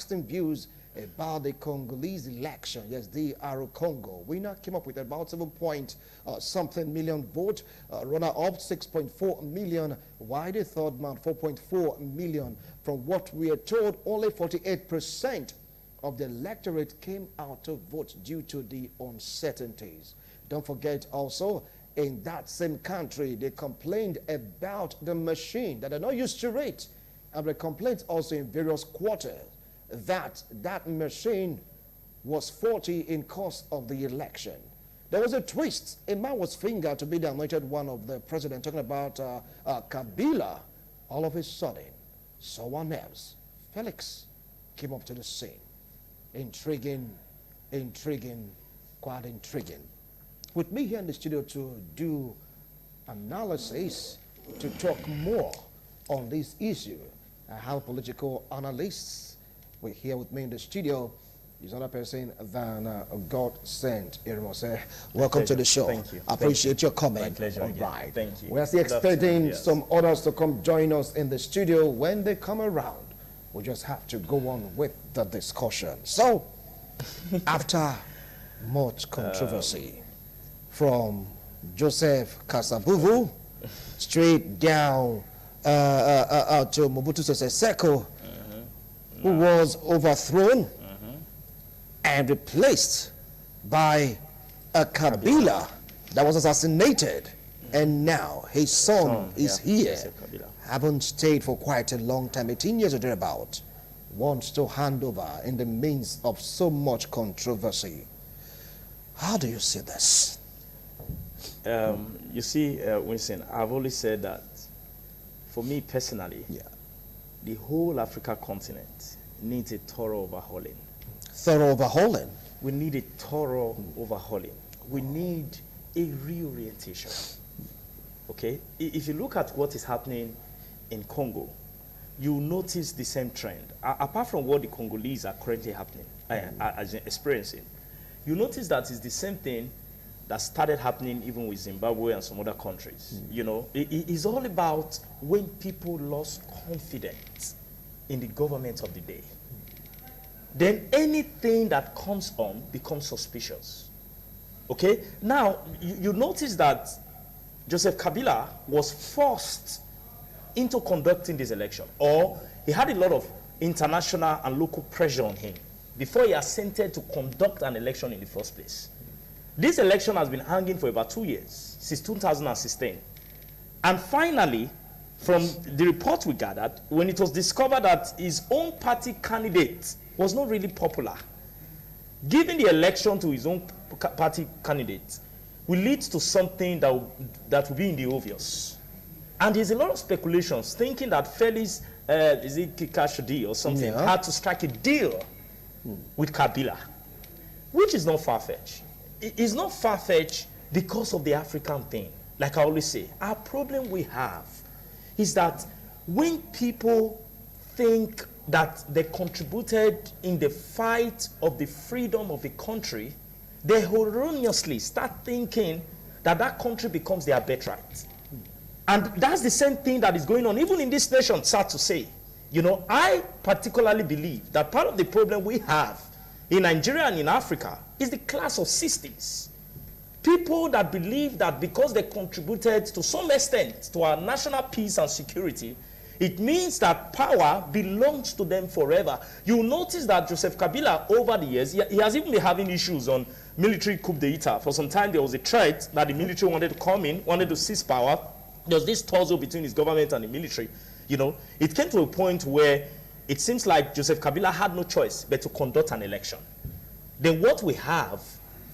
casting views about the Congolese election. Yes, DR Congo. Winner came up with about 7 point something million vote. Runner up 6.4 million. Why the third man 4.4 million? From what we are told, only 48% of the electorate came out to vote due to the uncertainties. Don't forget also, in that same country, they complained about the machine that they're not used to it. And the complaints also in various quarters that that machine was faulty in course of the election. There was a twist. A man was fingered to be the anointed one of the president, talking about Kabila. All of a sudden, someone else, Felix, came up to the scene. Intriguing, quite intriguing. With me here in the studio to do analysis, to talk more on this issue, I have political analysts. We're here with me in the studio. He's another person than God sent. Welcome to the show. Thank you. I appreciate your comment. My pleasure. All right. Thank you. We're still expecting some others to come join us in the studio. When they come around, we just have to go on with the discussion. So, after much controversy, from Joseph Kasavubu straight down to Mobutu Sese Seko, who was overthrown and replaced by a Kabila that was assassinated, and now his son is here. Haven't stayed for quite a long time, 18 years or thereabout, wants to hand over in the midst of so much controversy. How do you see this? You see, Winston, I've always said that for me personally, the whole Africa continent needs a thorough overhauling. Thorough overhauling? We need a thorough overhauling. We need a reorientation. Okay? If you look at what is happening in Congo, you notice the same trend. Apart from what the Congolese are currently experiencing, you notice that it's the same thing that started happening even with Zimbabwe and some other countries. You know, it's all about when people lost confidence in the government of the day. Then anything that comes on becomes suspicious. Okay? Now, you notice that Joseph Kabila was forced into conducting this election, or he had a lot of international and local pressure on him before he assented to conduct an election in the first place. This election has been hanging for about 2 years, since 2016. And finally, from the report we gathered, when it was discovered that his own party candidate was not really popular, giving the election to his own party candidate will lead to something that will be in the obvious. And there's a lot of speculations thinking that Felix, is it Kikashudi or something, had to strike a deal with Kabila, which is not far-fetched. It's not far-fetched because of the African thing. Like I always say, our problem we have is that when people think that they contributed in the fight of the freedom of a country, they erroneously start thinking that that country becomes their birthright. And that's the same thing that is going on even in this nation, sad to say. You know, I particularly believe that part of the problem we have in Nigeria and in Africa is the class of 60s. People that believe that because they contributed to some extent to our national peace and security, it means that power belongs to them forever. You'll notice that Joseph Kabila, over the years, he has even been having issues on military coup d'etat. For some time, there was a threat that the military wanted to come in, wanted to seize power. There was this tussle between his government and the military. You know, it came to a point where it seems like Joseph Kabila had no choice but to conduct an election. Then what we have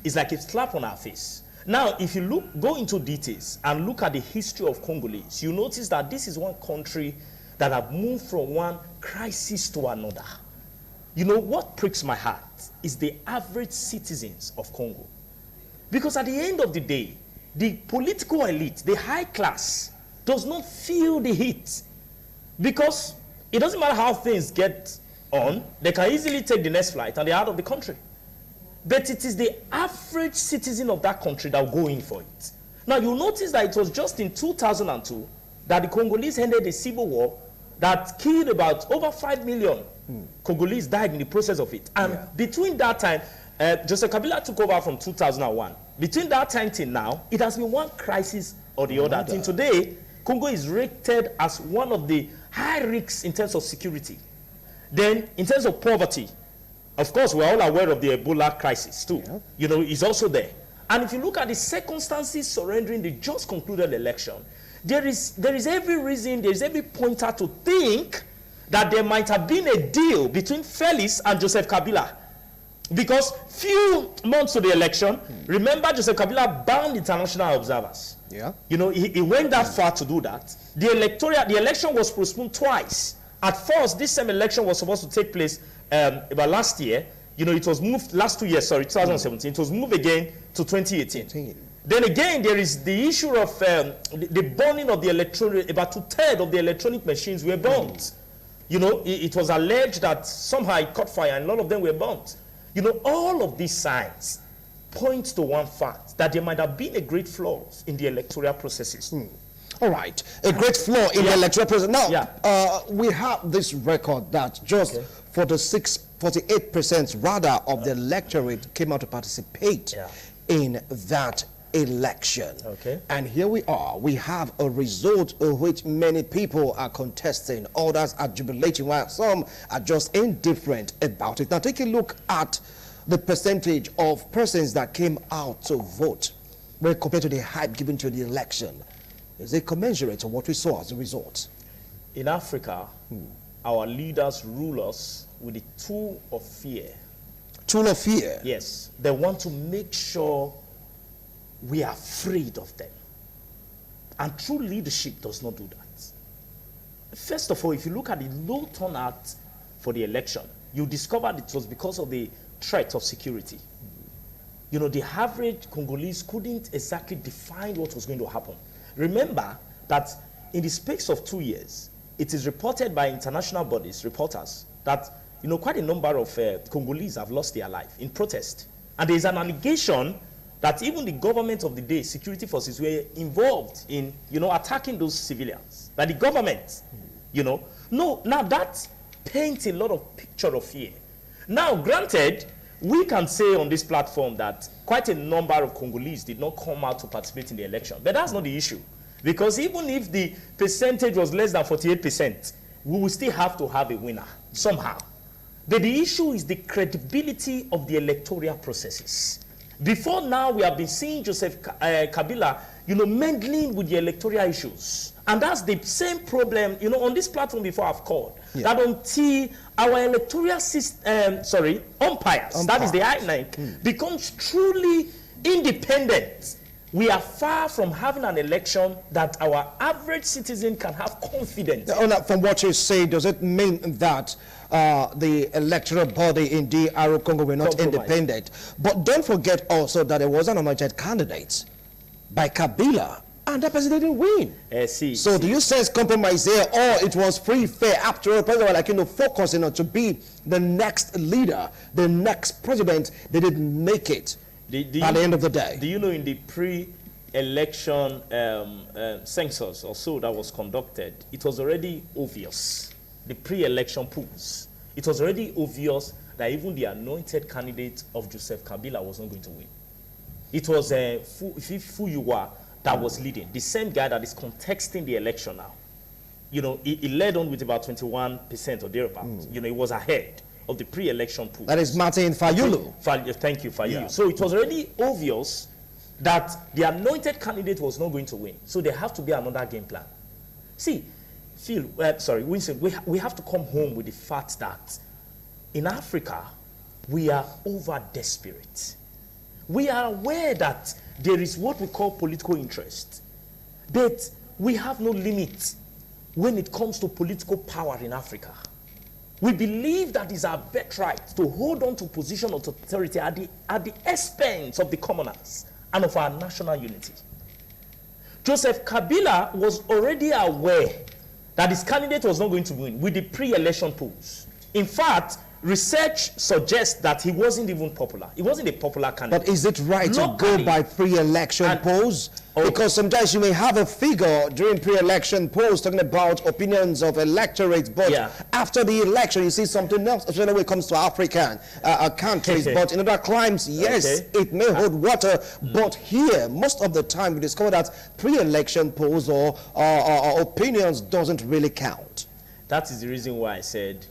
is like a slap on our face. Now, if you go into details and look at the history of Congolese, you notice that this is one country that have moved from one crisis to another. You know, what pricks my heart is the average citizens of Congo. Because at the end of the day, the political elite, the high class, does not feel the heat. Because it doesn't matter how things get on, they can easily take the next flight and they're out of the country. But it is the average citizen of that country that will go in for it. Now, you'll notice that it was just in 2002 that the Congolese ended a civil war that killed about over 5 million Congolese died in the process of it. And between that time, Joseph Kabila took over from 2001. Between that time till now, it has been one crisis or the other. Till today, Congo is rated as one of the high risks in terms of security. Then, in terms of poverty, of course, we're all aware of the Ebola crisis too. You know, it's also there. And if you look at the circumstances surrounding the just concluded election, there is every reason, there is every pointer to think that there might have been a deal between Felix and Joseph Kabila. Because few months to the election, remember Joseph Kabila banned international observers. You know, he went that far to do that. The election was postponed twice. At first, this same election was supposed to take place about last year. You know, it was moved last 2 years, sorry, 2017. It was moved again to 2018. Then again, there is the issue of the burning of the electronic, about 2/3 of the electronic machines were burnt. You know, it was alleged that somehow it caught fire and a lot of them were burnt. You know, all of these signs point to one fact, that there might have been a great flaws in the electoral processes. All right, a great flaw in the electoral process. Now, we have this record that just 48% rather of the electorate came out to participate in that election. And here we are. We have a result of which many people are contesting, others are jubilating, while some are just indifferent about it. Now, take a look at the percentage of persons that came out to vote when compared to the hype given to the election. Is it commensurate to what we saw as a result? In Africa, our leaders rule us with the tool of fear. Tool of fear? Yes. They want to make sure we are afraid of them. And true leadership does not do that. First of all, if you look at the low turnout for the election, you discover it was because of the threat of security. You know, the average Congolese couldn't exactly define what was going to happen. Remember that in the space of 2 years, it is reported by international bodies, reporters, that, you know, quite a number of Congolese have lost their life in protest. And there is an allegation that even the government of the day, security forces, were involved in, you know, attacking those civilians. That the government, you know, no, now that paints a lot of picture of fear. Now, granted, we can say on this platform that quite a number of Congolese did not come out to participate in the election. But that's not the issue. Because even if the percentage was less than 48%, we will still have to have a winner somehow. But the issue is the credibility of the electoral processes. Before now, we have been seeing Joseph Kabila, you know, meddling with the electoral issues. And that's the same problem, you know, on this platform before I've called. That until our electoral system, umpires, that is the INEC, becomes truly independent, we are far from having an election that our average citizen can have confidence in. From what you say, does it mean that the electoral body in DR Congo were not independent? But don't forget also that there was an anointed candidate by Kabila, and that person didn't win. So do you sense compromise there, or it was free, fair? After all, president, like, you know, focusing on to be the next leader, the next president, they didn't make it at the end of the day. Do you know, in the pre-election census or so that was conducted, it was already obvious, the pre-election polls, it was already obvious that even the anointed candidate of Joseph Kabila was not going to win. It was Fuyuwa that was leading, the same guy that is contesting the election now. You know, he led on with about 21% or thereabouts. You know, he was ahead of the pre-election pool. That is Martin Fayulu. Thank you, Fayulu. So it was already obvious that the anointed candidate was not going to win. So there have to be another game plan. See, Winston, we have to come home with the fact that in Africa, we are over desperate. We are aware that there is what we call political interest, but we have no limit when it comes to political power in Africa. We believe that it's our birthright to hold on to position of authority at the expense of the commoners and of our national unity. Joseph Kabila was already aware that his candidate was not going to win with the pre-election polls. In fact, research suggests that he wasn't even popular. He wasn't a popular candidate. But is it right to go by pre-election polls? Because sometimes you may have a figure during pre-election polls talking about opinions of electorates, but after the election you see something else, especially when it comes to African countries. But in other climes, yes, it may hold water. But here, most of the time we discover that pre-election polls or opinions doesn't really count. That is the reason why I said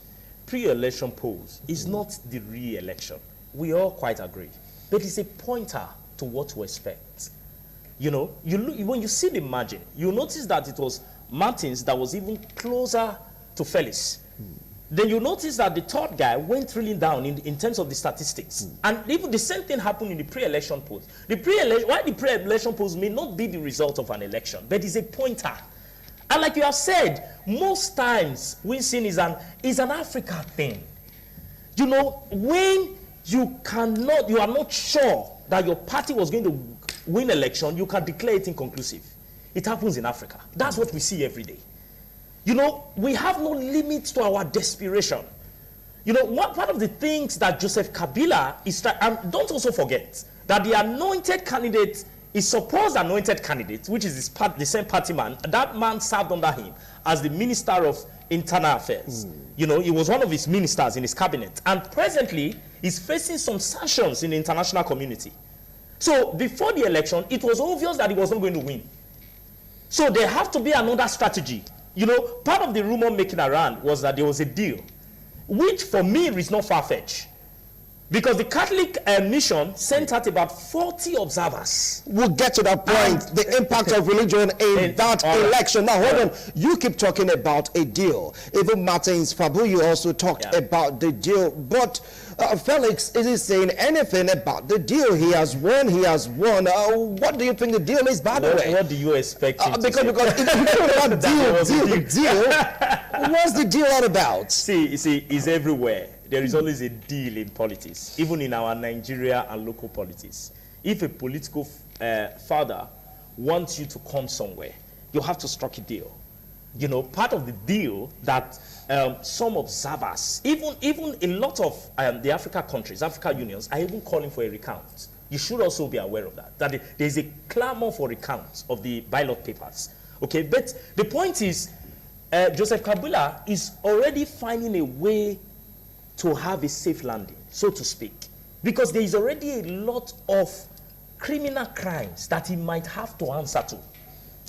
pre-election polls is not the re-election. We all quite agree. But it's a pointer to what to expect. You know, when you see the margin, you notice that it was Martins that was even closer to Felix. Then you notice that the third guy went really down in terms of the statistics. And even the same thing happened in the pre-election polls. Why the pre-election polls may not be the result of an election, but it's a pointer. And like you have said, most times win-sin is an Africa thing. You know, when you are not sure that your party was going to win election, you can declare it inconclusive. It happens in Africa. That's what we see every day. You know, we have no limits to our desperation. You know, one of the things that Joseph Kabila is trying, and don't also forget that the anointed candidate is supposed anointed candidate, which is the same party man. That man served under him as the Minister of Internal Affairs. You know, he was one of his ministers in his cabinet. And presently, he's facing some sanctions in the international community. So before the election, it was obvious that he was not going to win. So there have to be another strategy. You know, part of the rumor making around was that there was a deal, which for me is not far-fetched. Because the Catholic mission sent out about 40 observers. We'll get to that point, the impact of religion in that election. Now, hold on. You keep talking about a deal. Even Martins Fabuyi also talked about the deal. But Felix, is he saying anything about the deal? He has won, he has won. What do you think the deal is, by the way? What do you expect him to because if you talk about deal, what's the deal all about? See, it's everywhere. There is always a deal in politics, even in our Nigeria and local politics. If a political father wants you to come somewhere, you have to strike a deal. You know, part of the deal that some observers, even a lot of the Africa countries, Africa unions, are even calling for a recount. You should also be aware of that, that there is a clamor for recount of the ballot papers. Okay, but the point is, Joseph Kabila is already finding a way to have a safe landing, so to speak, because there is already a lot of criminal crimes that he might have to answer to,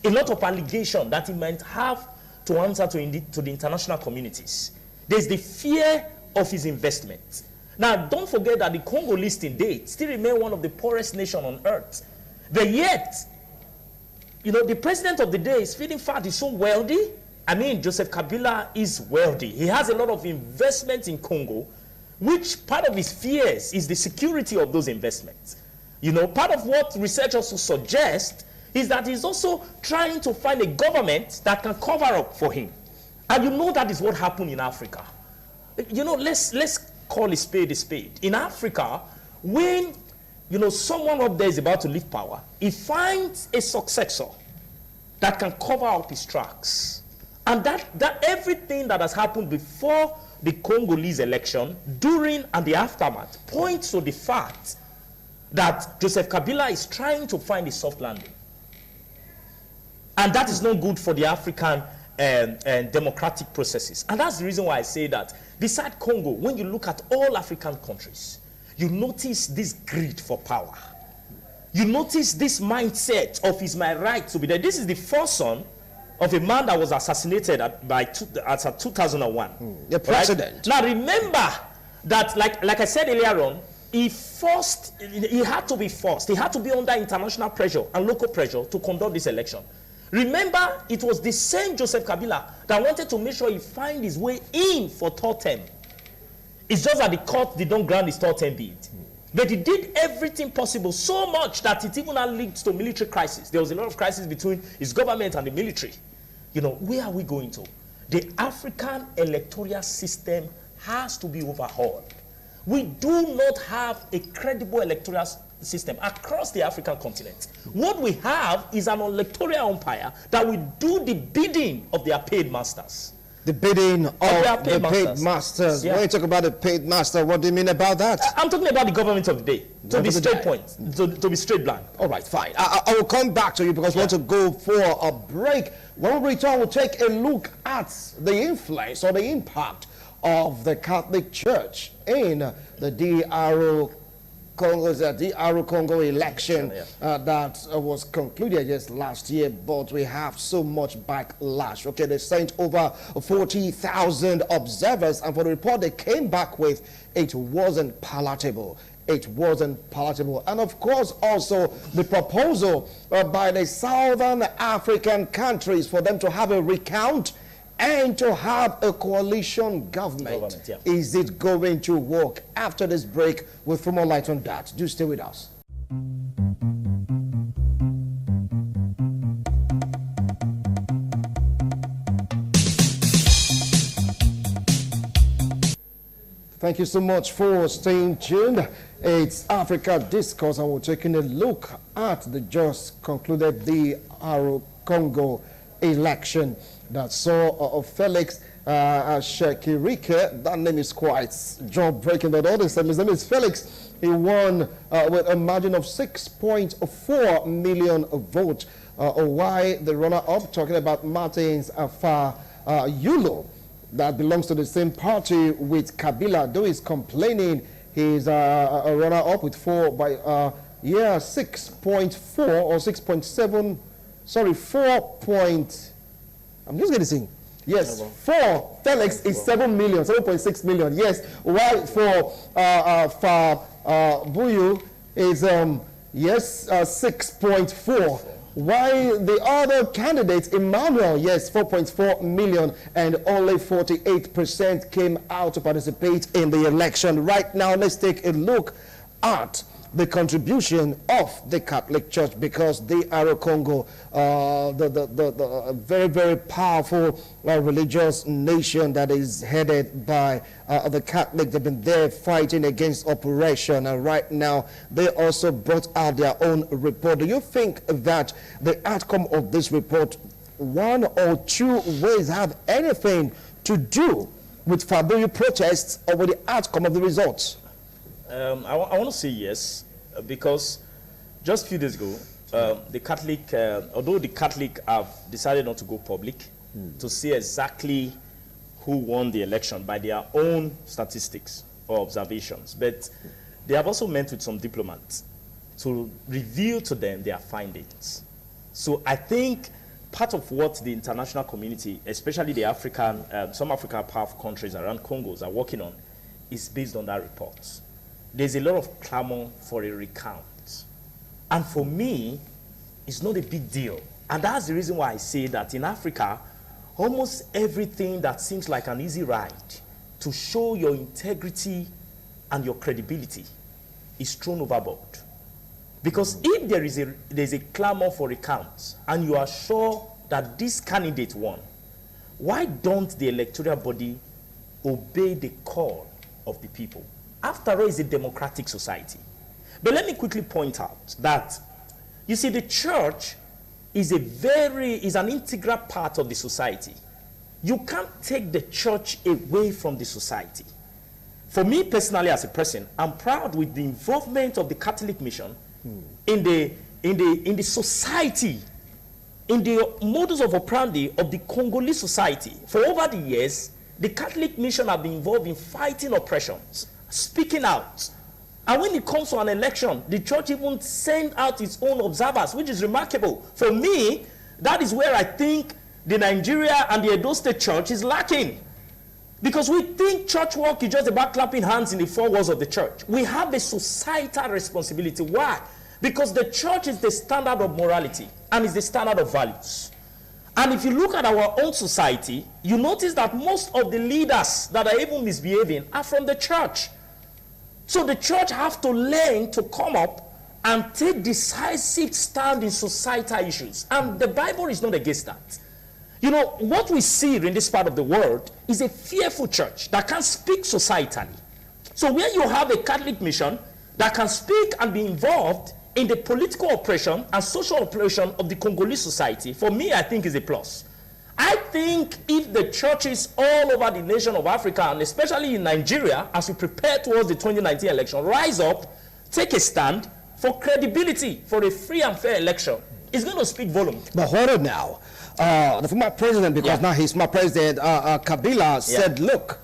a lot of allegations that he might have to answer to the international communities. There's the fear of his investment. Now, don't forget that the Congo listing date still remains one of the poorest nations on earth. But yet, you know, the president of the day is feeling fat, he's so wealthy. I mean, Joseph Kabila is wealthy. He has a lot of investments in Congo, which part of his fears is the security of those investments. You know, part of what research also suggests is that he's also trying to find a government that can cover up for him. And you know that is what happened in Africa. You know, let's call a spade a spade. In Africa, when, you know, someone up there is about to leave power, he finds a successor that can cover up his tracks. And that everything that has happened before the Congolese election, during and the aftermath, points to the fact that Joseph Kabila is trying to find a soft landing. And that is not good for the African democratic processes. And that's the reason why I say that beside Congo, when you look at all African countries, you notice this greed for power. You notice this mindset of it's my right to be there. This is the first son of a man that was assassinated at 2001. The president. Right? Now remember that, like I said earlier on, he had to be forced. He had to be under international pressure and local pressure to conduct this election. Remember, it was the same Joseph Kabila that wanted to make sure he find his way in for third term. It's just that the court did not grant his third term bid. But he did everything possible, so much that it even linked to military crisis. There was a lot of crisis between his government and the military. You know, where are we going to? The African electoral system has to be overhauled. We do not have a credible electoral system across the African continent. What we have is an electoral umpire that will do the bidding of their paid masters. The bidding of their the paid masters. Yeah. When you talk about the paid master, what do you mean about that? I'm talking about the government of the day. To be straight point, to be straight blank. All right, fine. I will come back to you because we want to go for a break. When we return, we'll take a look at the influence or the impact of the Catholic Church in the DR Congo election that was concluded just last year, but we have so much backlash. Okay, they sent over 40,000 observers, and for the report they came back with, it wasn't palatable. It wasn't palatable. And of course, also the proposal by the Southern African countries for them to have a recount and to have a coalition government. Yeah. Is it going to work? After this break, we'll throw more light on that. Do stay with us. Thank you so much for staying tuned. It's Africa Discourse, and we're taking a look at the just concluded DR Congo election that saw Felix Shekirike. That name is quite jaw-breaking, but all the same, his name is Felix. He won with a margin of 6.4 million votes. Why the runner-up, talking about Martins Yulo, that belongs to the same party with Kabila, though he's complaining he's a runner-up with 6.4 or 6.7, sorry, 4. I'm just going to sing. Yes, for Felix is 7 million, 7.6 million. Yes, while for Buyu is 6.4. While the other candidates, Emmanuel, yes, 4.4 million, and only 48% came out to participate in the election. Right now, let's take a look at the contribution of the Catholic Church, because they are a Congo, the very, very powerful religious nation that is headed by the Catholics. They've been there fighting against oppression, and right now they also brought out their own report. Do you think that the outcome of this report, one or two ways, have anything to do with Fabuyu protests or with the outcome of the results? I want to say yes, because just a few days ago, the Catholic, although the Catholic have decided not to go public to see exactly who won the election by their own statistics or observations, but they have also met with some diplomats to reveal to them their findings. So I think part of what the international community, especially the African, some African powerful countries around Congos are working on, is based on that report. There's a lot of clamor for a recount. And for me, it's not a big deal. And that's the reason why I say that in Africa, almost everything that seems like an easy ride to show your integrity and your credibility is thrown overboard. Because if there's a clamor for recounts and you are sure that this candidate won, why don't the electoral body obey the call of the people? After all, it's a democratic society. But let me quickly point out that, you see, the church is an integral part of the society. You can't take the church away from the society. For me personally, as a person, I'm proud with the involvement of the Catholic mission in the society, in the modus of operandi of the Congolese society. For over the years, the Catholic mission have been involved in fighting oppressions, speaking out. And when it comes to an election, the church even send out its own observers, which is remarkable. For me, that is where I think the Nigeria and the Edo State Church is lacking. Because we think church work is just about clapping hands in the four walls of the church. We have a societal responsibility. Why? Because the church is the standard of morality and is the standard of values. And if you look at our own society, you notice that most of the leaders that are even misbehaving are from the church. So the church have to learn to come up and take decisive stand in societal issues. And the Bible is not against that. You know, what we see in this part of the world is a fearful church that can speak societally. So where you have a Catholic mission that can speak and be involved in the political oppression and social oppression of the Congolese society, for me, I think is a plus. I think if the churches all over the nation of Africa, and especially in Nigeria, as we prepare towards the 2019 election, rise up, take a stand for credibility, for a free and fair election, it's going to speak volume. But hold on now. The former president, because now he's my president, Kabila, said, look,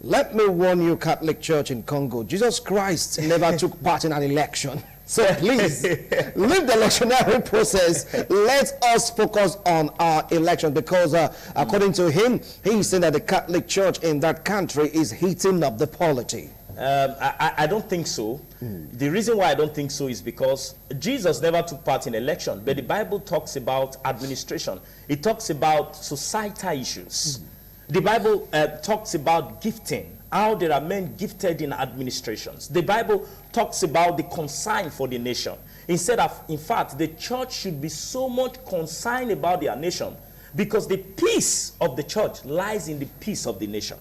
let me warn you, Catholic Church in Congo, Jesus Christ never took part in an election. So please, leave the electionary process. Let us focus on our election, because according to him, he's saying that the Catholic Church in that country is heating up the polity. I don't think so. The reason why I don't think so is because Jesus never took part in election, but the Bible talks about administration. It talks about societal issues. The Bible talks about gifting, how there are men gifted in administrations. The Bible talks about the concern for the nation. In fact, the church should be so much concerned about their nation, because the peace of the church lies in the peace of the nation.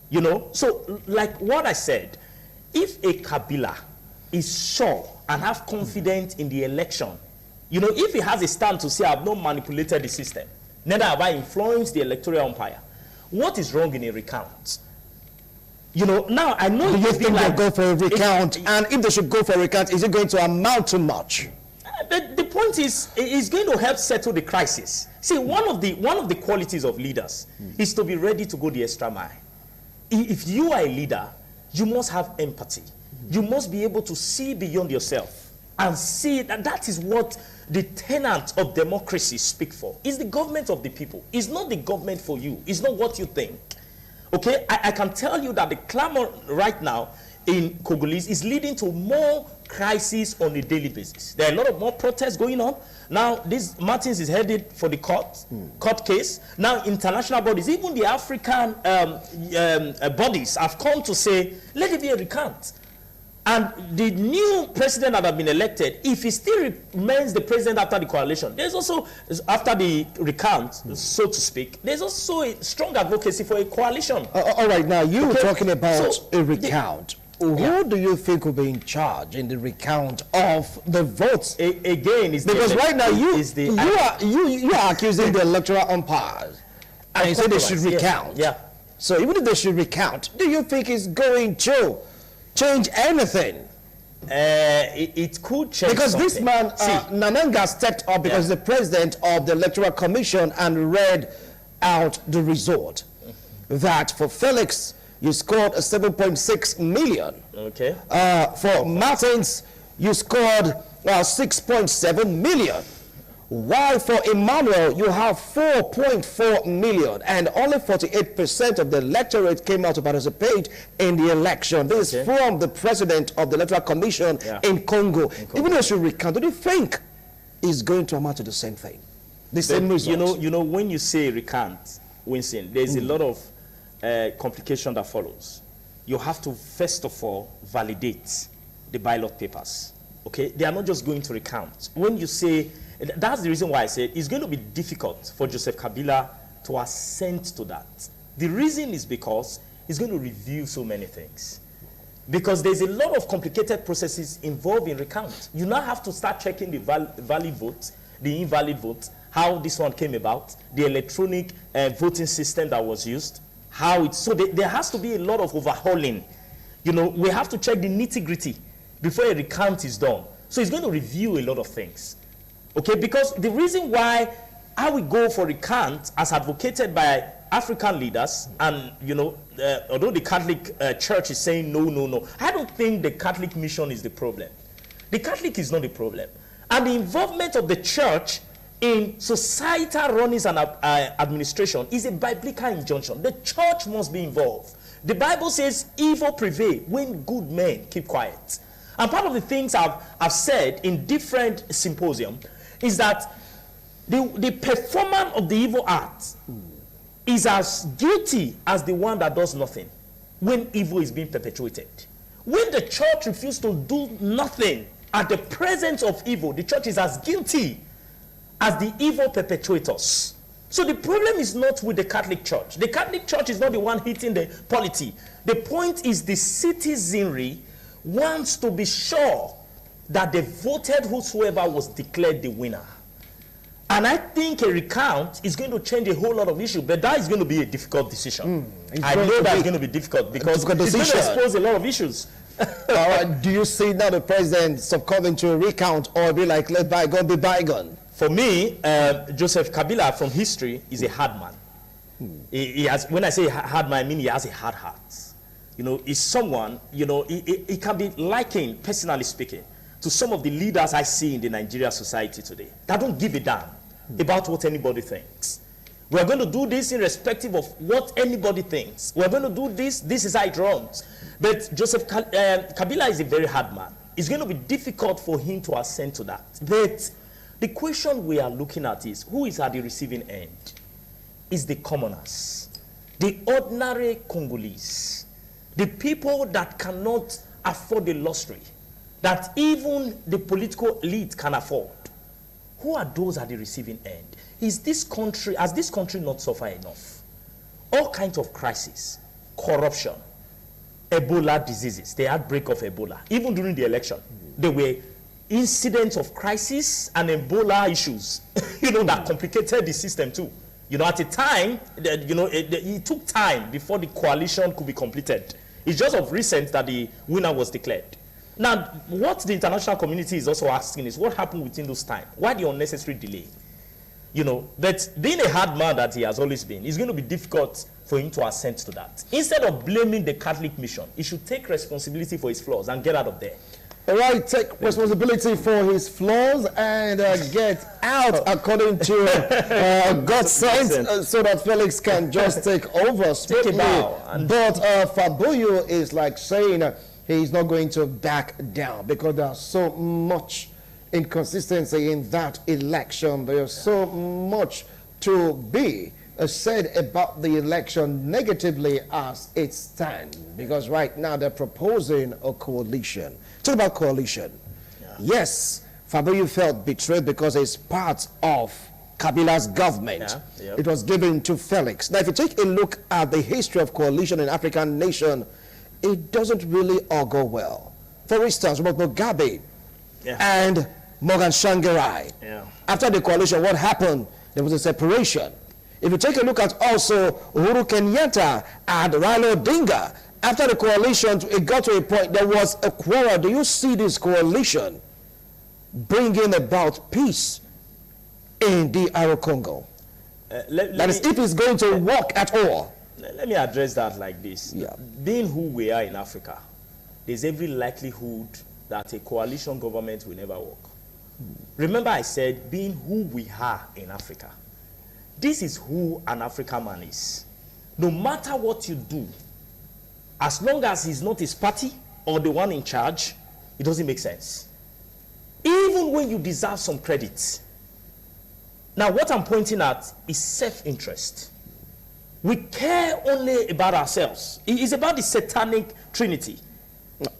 You know, so like what I said, if a Kabila is sure and have confidence in the election, you know, if he has a stand to say, I have not manipulated the system, neither have I influenced the electoral umpire, what is wrong in a recount? You know, now I know. Do you think they'll go for a recount? And if they should go for a recount, is it going to amount to much? The point is, it's going to help settle the crisis. See, one of the qualities of leaders is to be ready to go the extra mile. If you are a leader, you must have empathy. You must be able to see beyond yourself and see that is what the tenets of democracy speak for. It's the government of the people. It's not the government for you. It's not what you think. Okay, I can tell you that the clamor right now in Congolese is leading to more crises on a daily basis. There are a lot of more protests going on. Now, this Martins is headed for the court case. Now, international bodies, even the African bodies have come to say, let it be a recount. And the new president that has been elected, if he still remains the president after the coalition, there's also, after the recount, so to speak, there's also a strong advocacy for a coalition. All right, now you were talking about a recount. Who do you think will be in charge in the recount of the votes? Again, is because right now you are accusing the electoral umpires, and you say they should recount. Yeah. So even if they should recount, do you think it's going to change anything? It could change because something. This man, Nananga, stepped up because he's the president of the Electoral Commission and read out the result. That for Felix, you scored a 7.6 million. Okay. For Martins, you scored 6.7 million. While for Emmanuel, you have 4.4 million, and only 48% of the electorate came out to participate in the election. This is from the president of the Electoral Commission in Congo. Even if you recount, do you think it's going to amount to the same thing? The same result? You know, when you say recount, Winston, there's a lot of complication that follows. You have to, first of all, validate the ballot papers. Okay? They are not just going to recount. When you say, that's the reason why I said it's going to be difficult for Joseph Kabila to assent to that. The reason is because he's going to review so many things. Because there's a lot of complicated processes involved in recount. You now have to start checking the valid vote, the invalid vote, how this one came about, the electronic voting system that was used, how it's, so there has to be a lot of overhauling. You know, we have to check the nitty-gritty before a recount is done. So he's going to review a lot of things. Okay, because the reason why I will go for recount as advocated by African leaders, and you know, although the Catholic Church is saying no, I don't think the Catholic mission is the problem. The Catholic is not the problem. And the involvement of the church in societal runnings and administration is a biblical injunction. The church must be involved. The Bible says evil prevail when good men keep quiet. And part of the things I've said in different symposiums is that the performer of the evil act is as guilty as the one that does nothing when evil is being perpetuated. When the church refuses to do nothing at the presence of evil, the church is as guilty as the evil perpetrators. So the problem is not with the Catholic Church. The Catholic Church is not the one hitting the polity. The point is the citizenry wants to be sure that they voted whosoever was declared the winner. And I think a recount is going to change a whole lot of issues, but that is going to be a difficult decision. I know that's going to be difficult because it's going to expose a lot of issues. Do you see now the president succumbing to a recount, or be like, let bygone be bygone? For me, Joseph Kabila from history is a hard man. He has, when I say hard man, I mean he has a hard heart. You know, he's someone, you know, he can be likened, personally speaking, to some of the leaders I see in the Nigeria society today that don't give a damn about what anybody thinks. We're going to do this irrespective of what anybody thinks. We're going to do this, this is how it runs. But Joseph Kabila is a very hard man. It's going to be difficult for him to ascend to that. But the question we are looking at is, who is at the receiving end? Is the commoners, the ordinary Congolese, the people that cannot afford the luxury that even the political elite can afford. Who are those at the receiving end? Has this country not suffered enough? All kinds of crises, corruption, Ebola diseases, the outbreak of Ebola. Even during the election, there were incidents of crisis and Ebola issues, you know, that complicated the system too. You know, at a time, you know, it took time before the coalition could be completed. It's just of recent that the winner was declared. Now, what the international community is also asking is, what happened within those time? Why the unnecessary delay? You know, but being a hard man that he has always been, it's going to be difficult for him to assent to that. Instead of blaming the Catholic mission, he should take responsibility for his flaws and get out of there. All right, take responsibility for his flaws and get out, according to God's sent, so that Felix can just take over. Take a bow. But Fabuyu is like saying he's not going to back down because there's so much inconsistency in that election. There's so much to be said about the election negatively as it stands, because right now they're proposing a coalition. Talk about coalition. Yeah. Yes, Fabuyu felt betrayed because it's part of Kabila's government. Yeah. Yep. It was given to Felix. Now, if you take a look at the history of coalition in African nation, it doesn't really all go well. For instance, Robert Mugabe and Morgan Shangirai. After the coalition, what happened? There was a separation. If you take a look at also Uhuru Kenyatta and Raila Odinga, after the coalition, it got to a point, there was a quarrel. Do you see this coalition bringing about peace in DR Congo? That is, if it's going to work at all. Let me address that like this. Yeah. Being who we are in Africa, there's every likelihood that a coalition government will never work. Remember I said, being who we are in Africa, this is who an African man is. No matter what you do, as long as he's not his party or the one in charge, it doesn't make sense. Even when you deserve some credit. Now, what I'm pointing at is self-interest. We care only about ourselves. It's about the satanic trinity.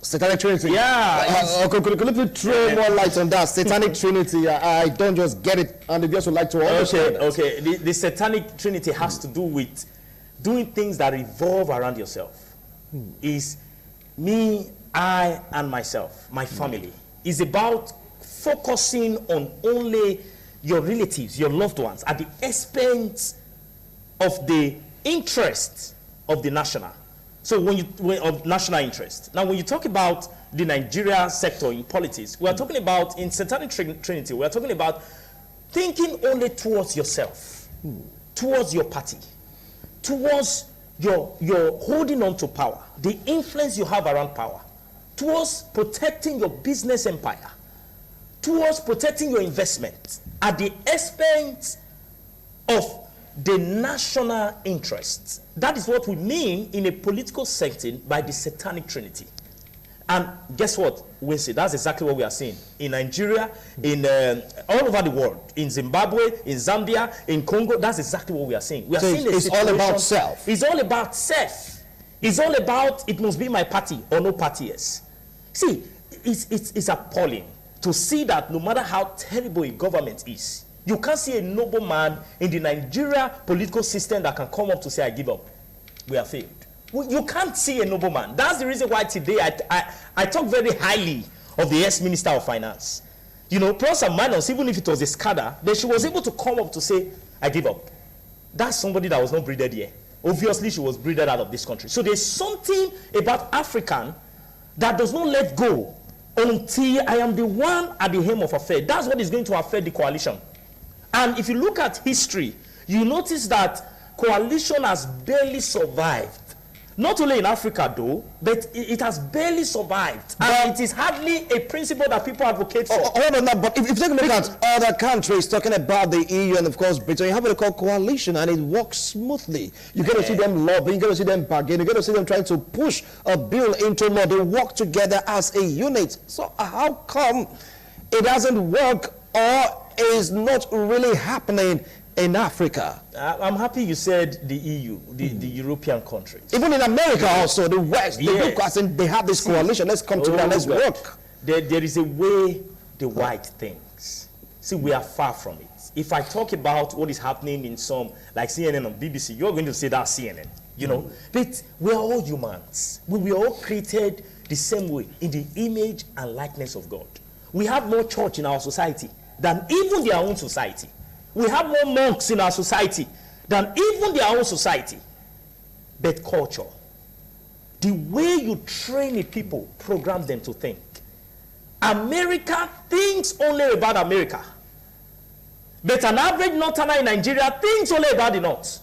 Satanic Trinity. Yeah. Could you throw more light on that? Satanic Trinity. I don't just get it, and the viewers would like to understand. Okay. The Satanic Trinity has to do with doing things that revolve around yourself. Is me, I, and myself, my family. Is about focusing on only your relatives, your loved ones, at the expense of the interest of the national. So of national interest. Now, when you talk about the Nigeria sector in politics, we are talking about, in Satanic Trinity, we are talking about thinking only towards yourself, towards your party, towards your holding on to power, the influence you have around power, towards protecting your business empire, towards protecting your investment at the expense of the national interests. That is what we mean in a political setting by the Satanic Trinity. And guess what, Winston? That's exactly what we are seeing in Nigeria, in all over the world, in Zimbabwe, in Zambia, in Congo. That's exactly what we are seeing. We are seeing it's all about self. It's all about self. It's all about it must be my party or no party is. See, it's appalling to see that no matter how terrible a government is, you can't see a noble man in the Nigeria political system that can come up to say, I give up. We have failed. You can't see a noble man. That's the reason why today I talk very highly of the ex-Minister of Finance. You know, plus and minus, even if it was a SCADA, then she was able to come up to say, I give up. That's somebody that was not breeded here. Obviously, she was breeded out of this country. So there's something about African that does not let go until I am the one at the helm of affairs. That's what is going to affect the coalition. And if you look at history, you notice that coalition has barely survived. Not only in Africa, though, but it has barely survived. And it is hardly a principle that people advocate for. Hold on now, but if you take a look at other countries talking about the EU and, of course, Britain, you have what they call coalition, and it works smoothly. You get to see them lobbying, you get to see them bargaining, you get to see them trying to push a bill into law. They work together as a unit. So how come it doesn't work or is not really happening in Africa? I'm happy you said the EU, the European countries. Even in America also, the West, they have this coalition. Let's come together, let's work. There is a way the white thinks. See, we are far from it. If I talk about what is happening in some, like CNN or BBC, you're going to say that's CNN, you know. But we are all humans. We were all created the same way, in the image and likeness of God. We have more church in our society than even their own society. We have more monks in our society than even their own society. But culture, the way you train a people, program them to think. America thinks only about America. But an average northerner in Nigeria thinks only about the north.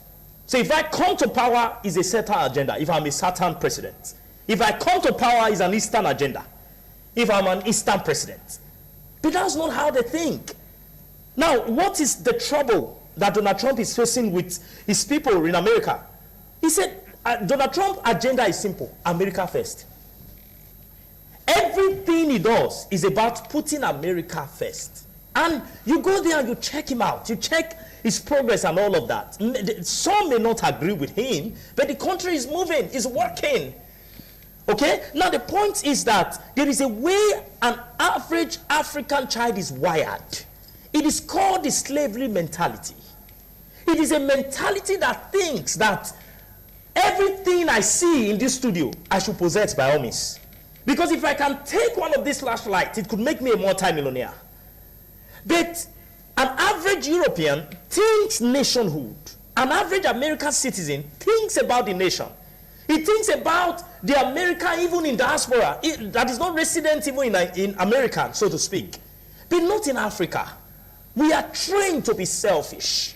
So if I come to power, is a certain agenda. If I'm a certain president. If I come to power, is an eastern agenda. If I'm an eastern president. But that's not how they think. Now, what is the trouble that Donald Trump is facing with his people in America? He said, Donald Trump's agenda is simple, America first. Everything he does is about putting America first. And you go there and you check him out. You check his progress and all of that. Some may not agree with him, but the country is moving, is working. Okay? Now, the point is that there is a way an average African child is wired. It is called the slavery mentality. It is a mentality that thinks that everything I see in this studio, I should possess by all means. Because if I can take one of these flashlights, it could make me a multi-millionaire. But an average European thinks nationhood. An average American citizen thinks about the nation. He thinks about the American even in diaspora, that is not resident even in America, so to speak. But not in Africa. We are trained to be selfish.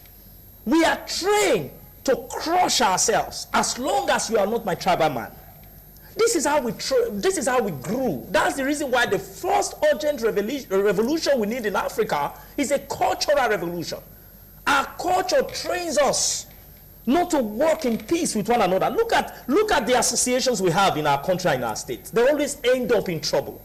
We are trained to crush ourselves as long as you are not my tribal man. This is how we grew. That's the reason why the first urgent revolution we need in Africa is a cultural revolution. Our culture trains us not to work in peace with one another. Look at the associations we have in our country, in our state. They always end up in trouble.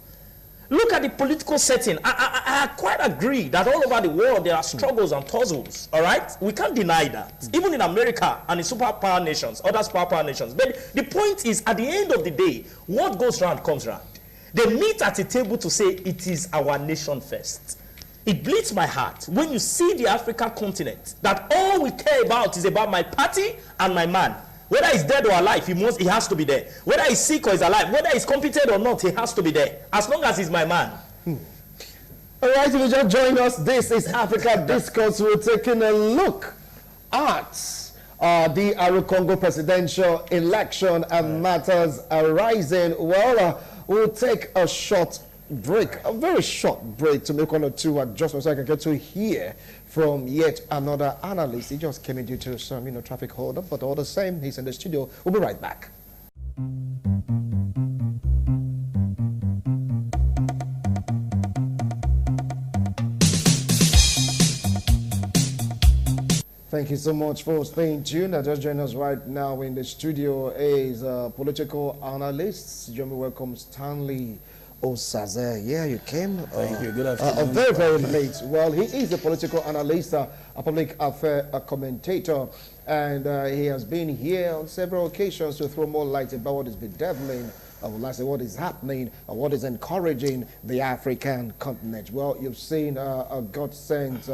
Look at the political setting. I quite agree that all over the world there are struggles and tussles, all right? We can't deny that. Even in America and in superpower nations, other superpower nations. But the point is, at the end of the day, what goes round comes round. They meet at a table to say it is our nation first. It bleeds my heart when you see the African continent, that all we care about is about my party and my man. Whether he's dead or alive, he has to be there. Whether he's sick or he's alive, whether he's competent or not, he has to be there. As long as he's my man. All right, if you just join us, this is Africa Discourse. We're taking a look at the Congo presidential election and matters arising. Well, we'll take a short break, a very short break, to make one or two adjustments so I can get to hear from yet another analyst. He just came in due to some, traffic hold up, but all the same, he's in the studio. We'll be right back. Thank you so much for staying tuned. Just joining us right now in the studio is political analyst. Join me, welcome Stanley Osaze. Yeah, you came. Thank you. Good afternoon. Very, very late. Well, he is a political analyst, a public affair commentator, and he has been here on several occasions to throw more light about what is bedeviling, what is happening, what is encouraging the African continent. Well, you've seen a God-sent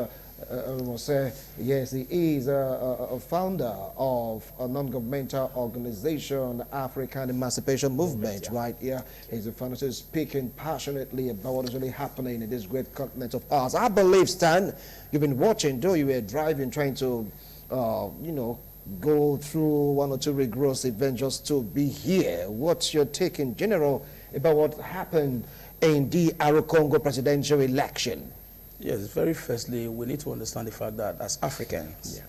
I must say, yes, he is a founder of a non-governmental organization, African Emancipation Movement, right here. He's a founder, so speaking passionately about what is really happening in this great continent of ours. I believe, Stan, you've been watching, though you were driving, trying to, you know, go through one or two rigorous events just to be here. What's your take in general about what happened in the Congo presidential election? Yes, very firstly, we need to understand the fact that as Africans,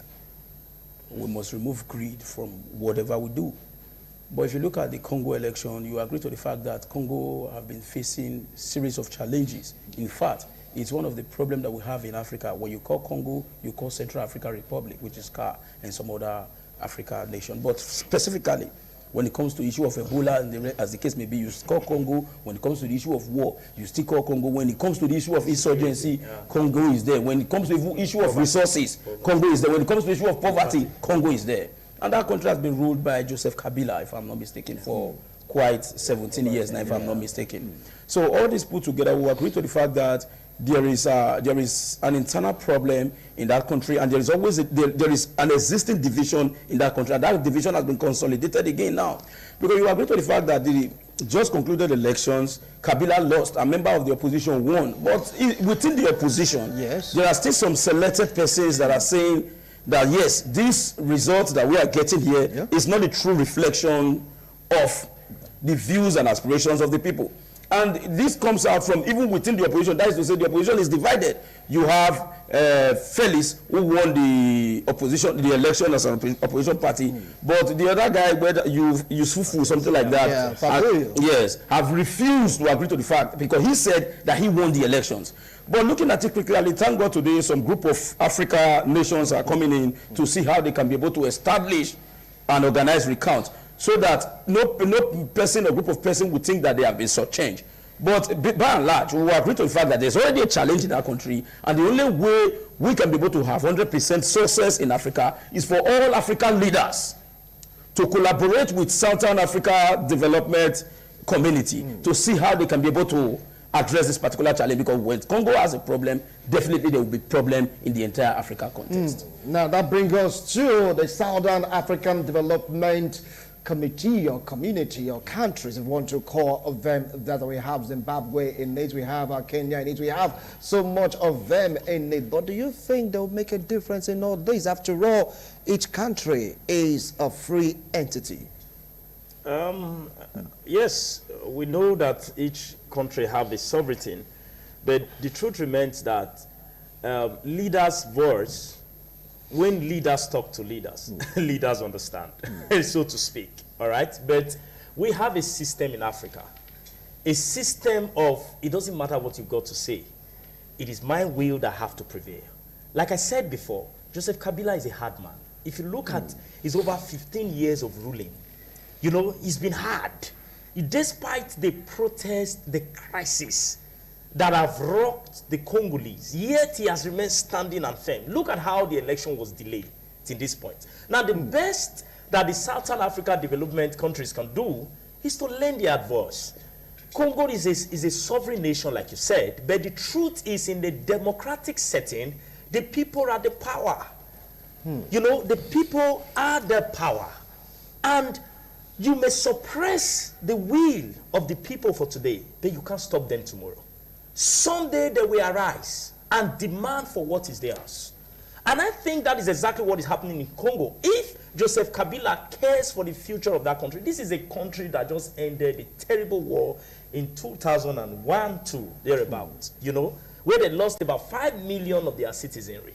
we must remove greed from whatever we do. But if you look at the Congo election, you agree to the fact that Congo have been facing a series of challenges. In fact, it's one of the problems that we have in Africa. When you call Congo, you call Central African Republic, which is CAR, and some other Africa nation. But specifically, when it comes to the issue of Ebola, and as the case may be, you call Congo. When it comes to the issue of war, you still call Congo. When it comes to the issue of insurgency, Congo is there. When it comes to the issue of resources, Congo is there. When it comes to the issue of poverty, Congo is there. And that country has been ruled by Joseph Kabila, if I'm not mistaken, for quite 17 years now, if I'm not mistaken. So all this put together, we agree to the fact that there is an internal problem in that country, and there is always there is an existing division in that country, and that division has been consolidated again now, because you agree to the fact that the just concluded elections, Kabila lost, a member of the opposition won, but within the opposition, there are still some selected persons that are saying that yes, this result that we are getting here is not a true reflection of the views and aspirations of the people. And this comes out from even within the opposition. That is to say, the opposition is divided. You have Felix, who won the election as an opposition party, but the other guy, whether Yusufu, something like that, have refused to agree to the fact, because he said that he won the elections. But looking at it quickly, thank God today some group of Africa nations are coming in to see how they can be able to establish an organized recount, so that no person or group of persons would think that they have been shortchanged. But by and large, we agree to the fact that there's already a challenge in our country, and the only way we can be able to have 100% success in Africa is for all African leaders to collaborate with Southern Africa Development Community to see how they can be able to address this particular challenge, because when Congo has a problem, definitely there will be a problem in the entire Africa context. Now that brings us to the Southern African Development Committee or community or countries, if we want to call them that. We have Zimbabwe in it, we have Kenya in it, we have so much of them in it. But do you think they'll make a difference in all this? After all, each country is a free entity. Yes, we know that each country have a sovereignty, but the truth remains that leaders' voice, when leaders talk to leaders, leaders understand, so to speak, all right? But we have a system in Africa, a system of, it doesn't matter what you've got to say, it is my will that have to prevail. Like I said before, Joseph Kabila is a hard man. If you look at his over 15 years of ruling, you know, it's been hard. Despite the protest, the crisis that have rocked the Congolese, yet he has remained standing and firm. Look at how the election was delayed to this point. Now, the best that the Southern Africa development countries can do is to lend their advice. Congo is a sovereign nation, like you said, but the truth is, in the democratic setting, the people are the power. You know, the people are the power. And you may suppress the will of the people for today, but you can't stop them tomorrow. Someday they will arise and demand for what is theirs. And I think that is exactly what is happening in Congo. If Joseph Kabila cares for the future of that country, this is a country that just ended a terrible war in 2001-2, thereabouts, you know, where they lost about 5 million of their citizenry.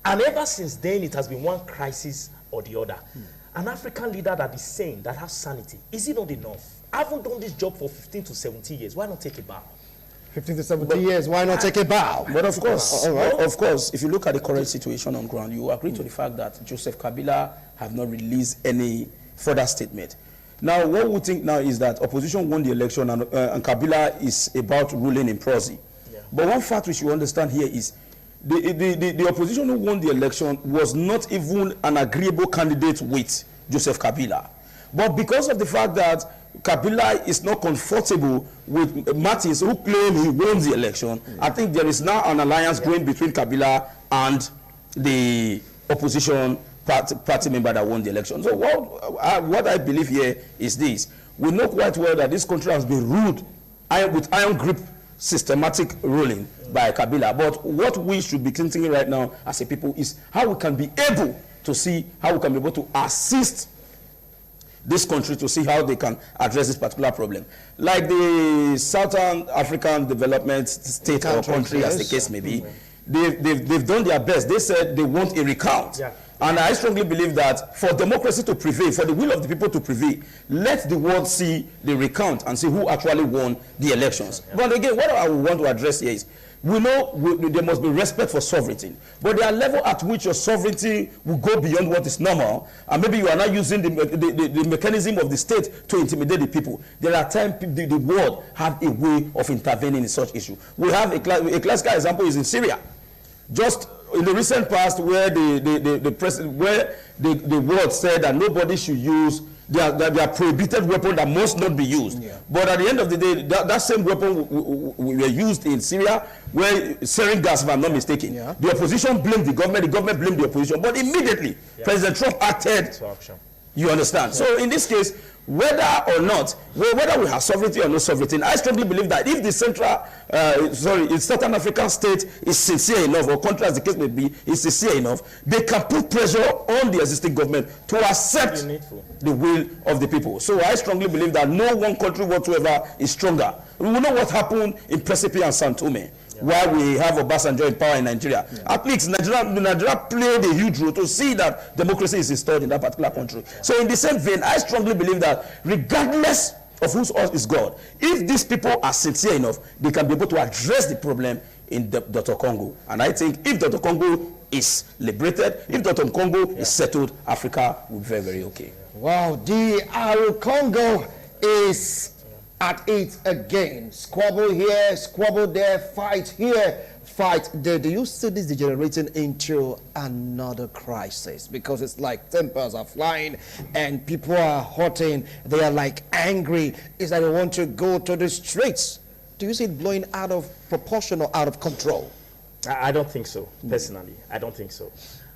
And ever since then, it has been one crisis or the other. An African leader that is sane, that has sanity, is it not enough? I haven't done this job for 15 to 17 years. Why not take a bow? 15 to 17 years, why not take a bow? But of course, of course, if you look at the current situation on ground, you agree to the fact that Joseph Kabila have not released any further statement. Now, what we think now is that opposition won the election, and Kabila is about ruling in prosy. But one fact we should understand here is the opposition who won the election was not even an agreeable candidate with Joseph Kabila. But because of the fact that Kabila is not comfortable with Martins, who claimed he won the election, I think there is now an alliance going between Kabila and the opposition party member that won the election. So what I believe here is this. We know quite well that this country has been ruled with iron grip, systematic ruling by Kabila. But what we should be thinking right now as a people is how we can be able to see how we can be able to assist this country to see how they can address this particular problem. Like the Southern African Development State or country, as the case may be, they've done their best. They said they want a recount. Yeah. And I strongly believe that for democracy to prevail, for the will of the people to prevail, let the world see the recount and see who actually won the elections. Yeah. But again, what I want to address here is, we know there must be respect for sovereignty, but there are levels at which your sovereignty will go beyond what is normal, and maybe you are not using the mechanism of the state to intimidate the people. There are times the world have a way of intervening in such issue. We have a classical example is in Syria. Just in the recent past, where the president, where the world said that nobody should use their prohibited weapon that must not be used. Yeah. But at the end of the day, that same weapon were used in Syria, where sarin gas, if I'm not mistaken. Yeah. The opposition blamed the government blamed the opposition. But immediately, President Trump acted. You understand? Yeah. So in this case, whether or not, whether we have sovereignty or no sovereignty, I strongly believe that if the Southern African state is sincere enough, or country as the case may be, is sincere enough, they can put pressure on the existing government to accept the will of the people. So I strongly believe that no one country whatsoever is stronger. We know what happened in Principe and Sao Tome. While we have Obasanjo in power in Nigeria. Yeah. At least Nigeria played a huge role to see that democracy is installed in that particular country. Yeah. So in the same vein, I strongly believe that regardless of whose us is God, if these people are sincere enough, they can be able to address the problem in Dr. Congo. And I think if Dr. Congo is liberated, if Dr. Congo is settled, Africa will be very, very okay. Wow, DR Congo is at it again. Squabble here, squabble there, fight here, fight there. Do you see this degenerating into another crisis? Because it's like tempers are flying and people are hurting. They are like angry. It's like they want to go to the streets. Do you see it blowing out of proportion or out of control? I don't think so, personally. I don't think so.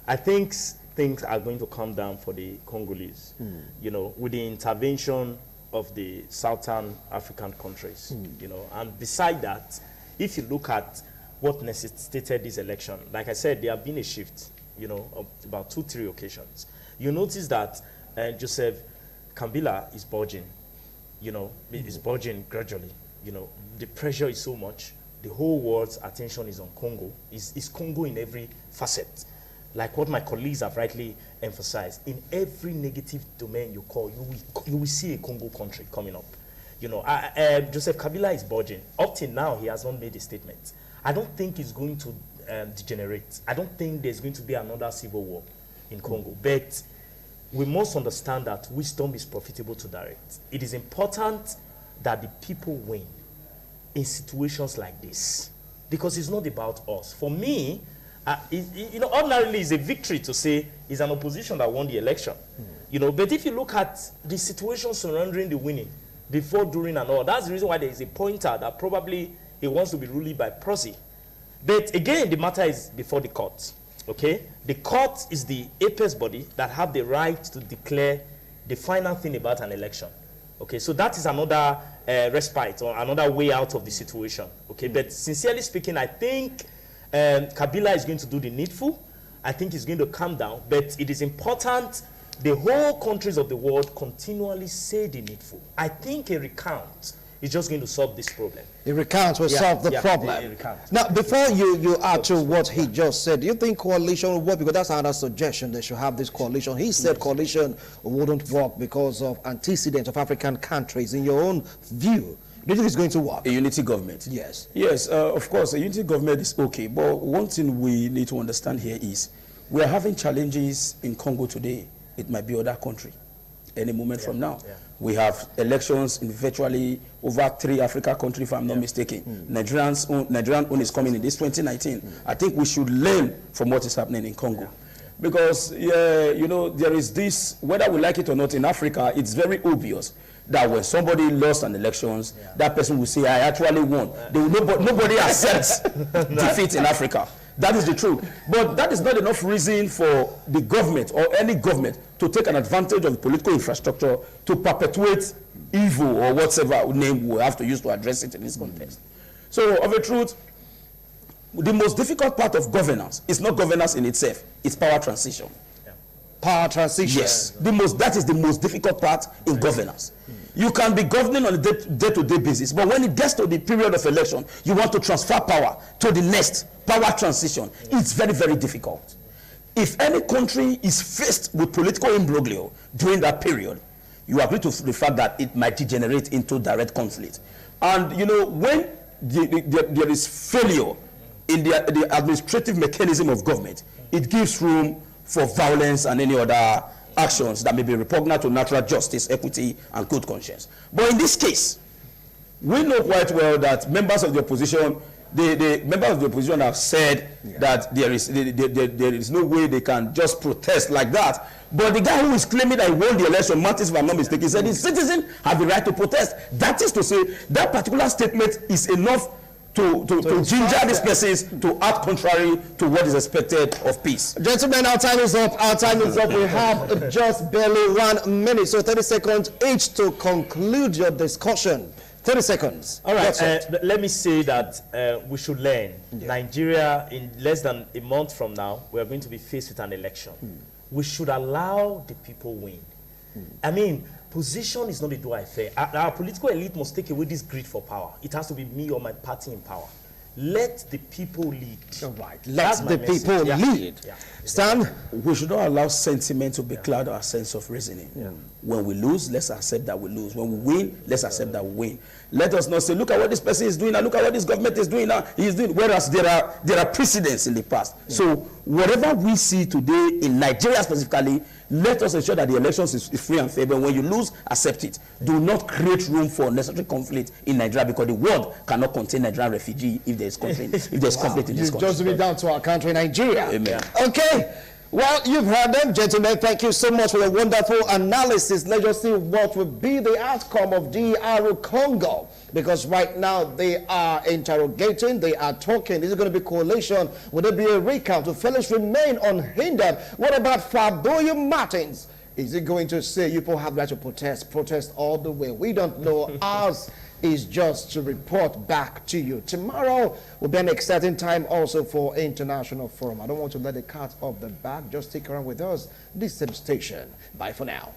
I think things are going to calm down for the Congolese, you know, with the intervention of the Southern African countries, you know. And beside that, if you look at what necessitated this election, like I said, there have been a shift, you know, of about 2-3 occasions. You notice that Joseph Kabila is budging, you know, is budging gradually, you know. The pressure is so much. The whole world's attention is on Congo. Is Congo in every facet. Like what my colleagues have rightly emphasized, in every negative domain you call, you will see a Congo country coming up. You know, Joseph Kabila is budging. Up till now, he has not made a statement. I don't think it's going to degenerate. I don't think there's going to be another civil war in Congo. But we must understand that wisdom is profitable to direct. It is important that the people win in situations like this, because it's not about us. For me, you know, ordinarily it's a victory to say it's an opposition that won the election. You know, but if you look at the situation surrounding the winning, before, during, and all, that's the reason why there is a pointer that probably he wants to be ruled by proxy. But again, the matter is before the court. Okay, the court is the apex body that have the right to declare the final thing about an election. Okay, so that is another respite or another way out of the situation. Okay, but sincerely speaking, I think Kabila is going to do the needful. I think he's going to calm down, but it is important the whole countries of the world continually say the needful. I think a recount is just going to solve this problem. A recount will solve the problem. Now, before you add to what he just said, do you think coalition will work? Because that's another suggestion, they should have this coalition. He said coalition wouldn't work because of antecedents of African countries. In your own view, do you think it's going to work? A unity government? Yes. Yes, of course, a unity government is okay. But one thing we need to understand here is we are having challenges in Congo today. It might be other country any moment from now. We have elections in virtually over 3 Africa countries, if I'm not mistaken. Nigerian own is coming in this 2019. I think we should learn from what is happening in Congo. Because, you know, there is this, whether we like it or not, in Africa, it's very obvious that when somebody lost an elections, that person will say, I actually won. Nobody accepts defeat in Africa. That is the truth. But that is not enough reason for the government or any government to take an advantage of the political infrastructure to perpetuate evil or whatever name we have to use to address it in this context. So, of a truth, the most difficult part of governance is not governance in itself, it's power transition. Power transition. Yes, that is the most difficult part in governance. You can be governing on a day-to-day basis, but when it gets to the period of election, you want to transfer power to the next power transition. It's very, very difficult. If any country is faced with political imbroglio during that period, you agree to the fact that it might degenerate into direct conflict. And you know, when there is failure in the administrative mechanism of government, it gives room for violence and any other actions that may be repugnant to natural justice, equity, and good conscience. But in this case, we know quite well that members of the opposition, the members of the opposition have said that there is no way they can just protest like that. But the guy who is claiming that he won the election, Martins, if I'm not mistaken, said the citizens have the right to protest. That is to say, that particular statement is enough to ginger these persons to act contrary to what is expected of peace. Gentlemen, our time is up. Our time is up. We have just barely 1 minute, so 30 seconds each to conclude your discussion. 30 seconds. All right. Let me say that we should learn. Nigeria, in less than a month from now, we are going to be faced with an election. We should allow the people win. I mean, position is not a do-I affair. Our political elite must take away this greed for power. It has to be me or my party in power. Let the people lead. All right. Let the people lead. Yeah. Stan, we should not allow sentiment to becloud our sense of reasoning. When we lose, let's accept that we lose. When we win, let's accept that we win. Let us not say, look at what this person is doing now, look at what this government is doing now. He's doing, whereas there are precedents in the past. So whatever we see today in Nigeria specifically, let us ensure that the elections is free and fair. But when you lose, accept it. Do not create room for necessary conflict in Nigeria, because the world cannot contain Nigerian refugee if there is conflict. If there's conflict in this country. Just down to our country, Nigeria. Amen. Okay. Well, you've heard them, gentlemen. Thank you so much for the wonderful analysis. Let's just see what will be the outcome of DR Congo. Because right now they are interrogating, they are talking. Is it going to be coalition? Will there be a recount? Will fellows remain unhindered? What about Faboyo Martins? Is he going to say you people have the right to protest all the way? We don't know. Ours is just to report back to you. Tomorrow will be an exciting time also for International Forum. I don't want to let the cat off the bag. Just stick around with us, this same station. Bye for now.